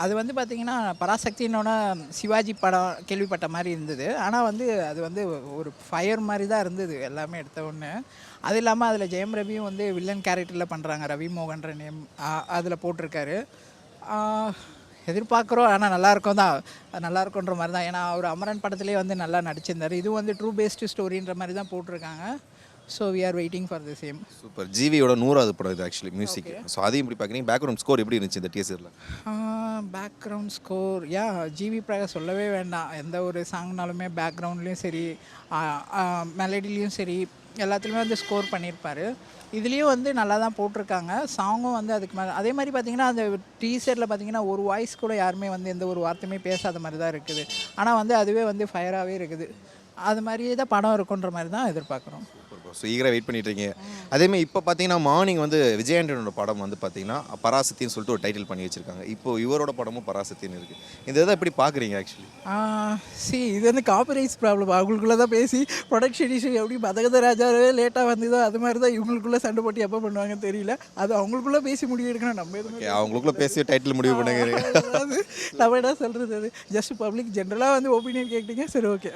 அது வந்து பார்த்தீங்கன்னா, பராசக்தின்னோன சிவாஜி படம் கேள்விப்பட்ட மாரி இருந்தது. ஆனா வந்து அது வந்து ஒரு ஃபயர் மாரி தான் இருந்தது எல்லாமே எடுத்த உடனே. அது இல்லாம அதில ஜெயம் ரவியும் வந்து வில்லன் கேரக்டர்ல பண்றாங்க. ரவி மோகன்ற நேம் அதில போட்டிருக்காரு. ஆ எதிர்பார்க்குறோம். ஆனா நல்லாயிருக்கும் தான். நல்லாயிருக்குன்ற மாரி தான். ஏன்னா, அவரு அமரன் படத்திலேயே வந்து நல்லா நடிச்சிருந்தாரு. இதுவும் வந்து ட்ரூ பேஸ்டு ஸ்டோரின்ற மாரி தான் போட்டிருக்காங்க. So we are waiting for the same. Super. ஜிவியோட 100வது படம் இது ஆக்சுவலி மியூசிக். ஓகே. ஸோ அதையும் எப்படி பார்க்குறீங்க? பேக்ரவுண்ட் ஸ்கோர் எப்படி இருந்துச்சு இந்த டீசர்ல? பேக்ரவுண்ட் ஸ்கோர் ஜிவி பிரகாஷ் சொல்லவே வேண்டாம். எந்த ஒரு சாங்னாலுமே பேக்ரவுண்ட்லேயும் சரி, மெலடிலையும் சரி, எல்லாத்துலேயுமே வந்து ஸ்கோர் பண்ணியிருப்பாரு. இதுலேயும் வந்து நல்லா தான் போட்டிருக்காங்க. சாங்கும் வந்து அதுக்கு மேலே அதே மாதிரி பார்த்தீங்கன்னா, அந்த டீசரில் பார்த்தீங்கன்னா, ஒரு வாய்ஸ் கூட யாருமே வந்து எந்த ஒரு வார்த்தையுமே பேசாத மாதிரி தான் இருக்குது. ஆனால் வந்து அதுவே வந்து ஃபயராகவே இருக்குது. அது மாதிரியே தான் படம் இருக்குன்ற மாதிரி தான் எதிர்பார்க்குறோம். Super bro. ஸோ ஈகரா வெயிட் பண்ணிட்டு இருக்கீங்க. அதேமாரி இப்போ பார்த்தீங்கன்னா, மார்னிங் வந்து விஜய் ஆண்டனியோட படம் வந்து பார்த்தீங்கன்னா, பராசக்தின்னு சொல்லிட்டு ஒரு டைட்டில் பண்ணி வச்சிருக்காங்க. இப்போ இவரோட படமும் பராசக்தின்னு இருக்கு. இந்த இதை எப்படி பார்க்குறீங்க ஆக்சுவலி? இது வந்து காப்பிரைட்ஸ் ப்ராப்ளம். அவங்களுக்குள்ள தான் பேசி ப்ரொடக்ஷன் இஷ்யூ எப்படி மதகத ராஜாவே லேட்டாக வந்ததோ அது மாதிரி தான் இவங்களுக்குள்ள சண்டை போட்டு எப்போ பண்ணுவாங்கன்னு தெரியல. அது அவங்களுக்குள்ள பேசி முடிவு எடுக்கணும். நம்ம எதுவுமே ஓகே. அவங்களுக்குள்ள பேசி டைட்டில் முடிவு பண்ணுங்க. அதாவது நம்ம என்ன சொல்கிறது, அது ஜஸ்ட் பப்ளிக் ஜென்ரலாக வந்து ஒப்பீனியன் கேட்டீங்க. சரி, ஓகே.